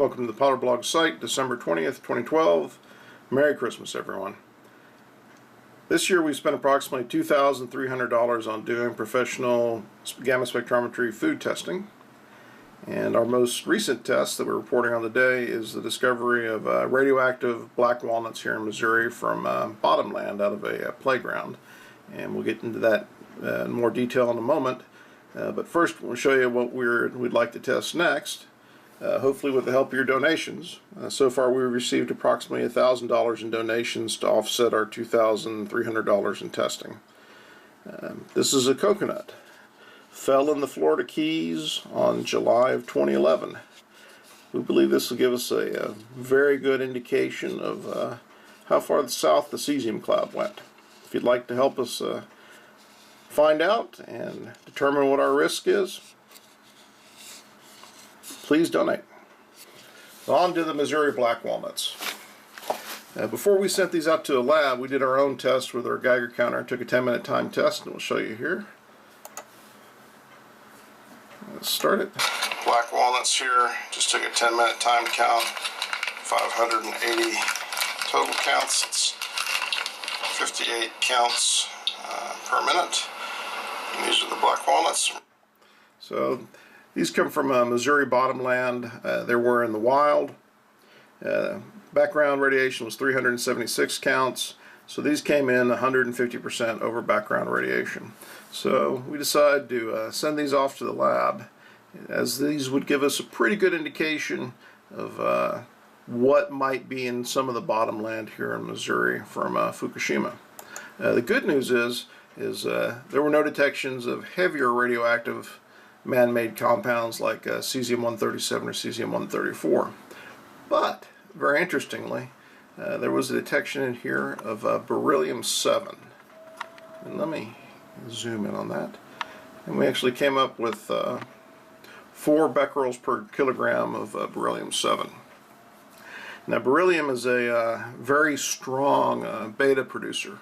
Welcome to the Potter Blog site, December 20th, 2012. Merry Christmas, everyone. This year we spent approximately $2,300 on doing professional gamma spectrometry food testing. And our most recent test that we're reporting on today is the discovery of radioactive black walnuts here in Missouri from bottomland out of a playground. And we'll get into that in more detail in a moment. But first we'll show you what we'd like to test next. Hopefully with the help of your donations. So far we've received approximately $1,000 in donations to offset our $2,300 in testing. This is a coconut. Fell in the Florida Keys on July of 2011. We believe this will give us a very good indication of how far south the cesium cloud went. If you'd like to help us find out and determine what our risk is, please donate. On to the Missouri black walnuts. Before we sent these out to a lab, we did our own test with our Geiger counter. Took a 10-minute time test, and we'll show you here. Let's start it. Black walnuts here. Just took a 10-minute time count. 580 total counts. It's 58 counts per minute. And these are the black walnuts. So these come from Missouri bottomland. They were in the wild. Background radiation was 376 counts. So these came in 150% over background radiation. So we decided to send these off to the lab, as these would give us a pretty good indication of what might be in some of the bottomland here in Missouri from Fukushima. The good news is there were no detections of heavier radioactive man-made compounds like cesium-137 or cesium-134. But, very interestingly, there was a detection in here of beryllium-7. And let me zoom in on that. And we actually came up with 4 becquerels per kilogram of beryllium-7. Now, beryllium is a very strong beta producer.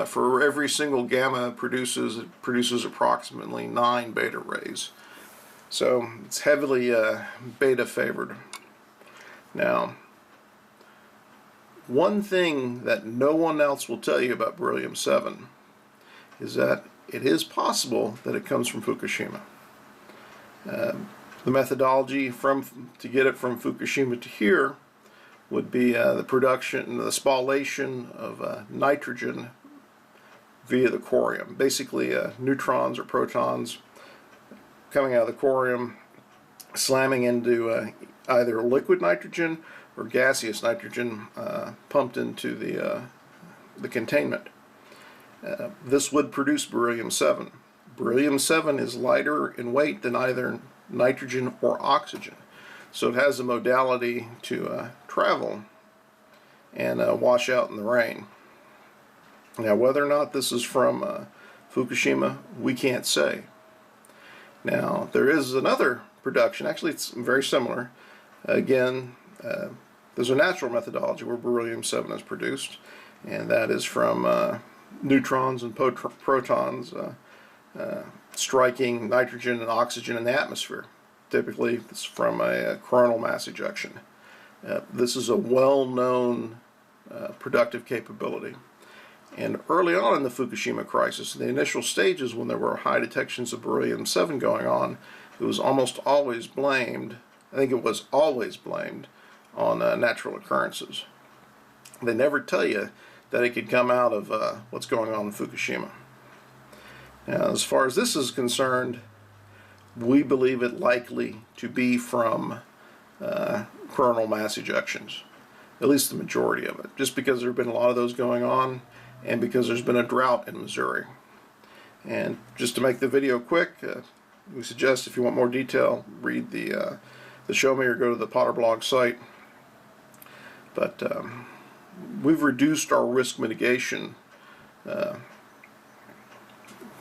For every single gamma it produces approximately 9 beta rays. So it's heavily beta favored. Now, one thing that no one else will tell you about beryllium-7 is that it is possible that it comes from Fukushima. The methodology to get it from Fukushima to here would be the spallation of nitrogen via the corium. Basically neutrons or protons coming out of the corium, slamming into either liquid nitrogen or gaseous nitrogen pumped into the containment. This would produce beryllium-7. Beryllium-7 is lighter in weight than either nitrogen or oxygen, so it has a modality to travel and wash out in the rain. Now, whether or not this is from Fukushima, we can't say. Now, there is another production. Actually, it's very similar. Again, there's a natural methodology where beryllium-7 is produced, and that is from neutrons and protons striking nitrogen and oxygen in the atmosphere. Typically, it's from a coronal mass ejection. This is a well-known productive capability. And early on in the Fukushima crisis, in the initial stages when there were high detections of beryllium-7 going on, it was almost always blamed, I think it was always blamed, on natural occurrences. They never tell you that it could come out of what's going on in Fukushima. Now, as far as this is concerned, we believe it likely to be from coronal mass ejections, at least the majority of it, just because there have been a lot of those going on, and because there's been a drought in Missouri. And just to make the video quick, we suggest if you want more detail, read the Show Me or go to the Potter Blog site. But we've reduced our risk mitigation,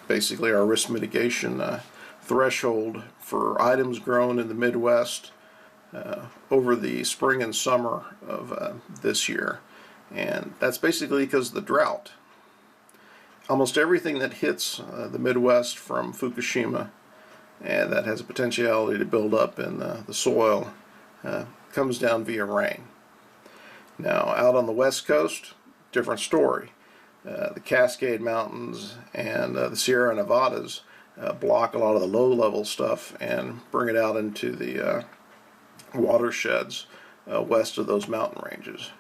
basically our risk mitigation threshold for items grown in the Midwest over the spring and summer of this year. And that's basically because of the drought. Almost everything that hits the Midwest from Fukushima and that has a potentiality to build up in the soil comes down via rain. Now, out on the west coast, different story. The Cascade Mountains and the Sierra Nevadas block a lot of the low-level stuff and bring it out into the watersheds west of those mountain ranges.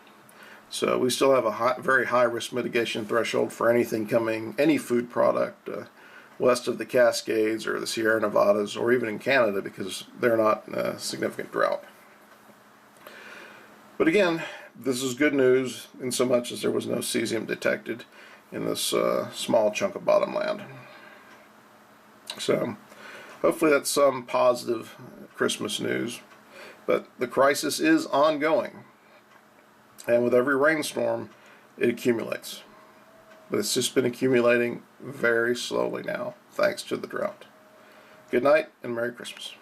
So we still have a very high risk mitigation threshold for anything coming, any food product west of the Cascades or the Sierra Nevadas, or even in Canada, because they're not in a significant drought. But again, this is good news in so much as there was no cesium detected in this small chunk of bottomland. So hopefully that's some positive Christmas news. But the crisis is ongoing. And with every rainstorm, it accumulates. But it's just been accumulating very slowly now, thanks to the drought. Good night and Merry Christmas.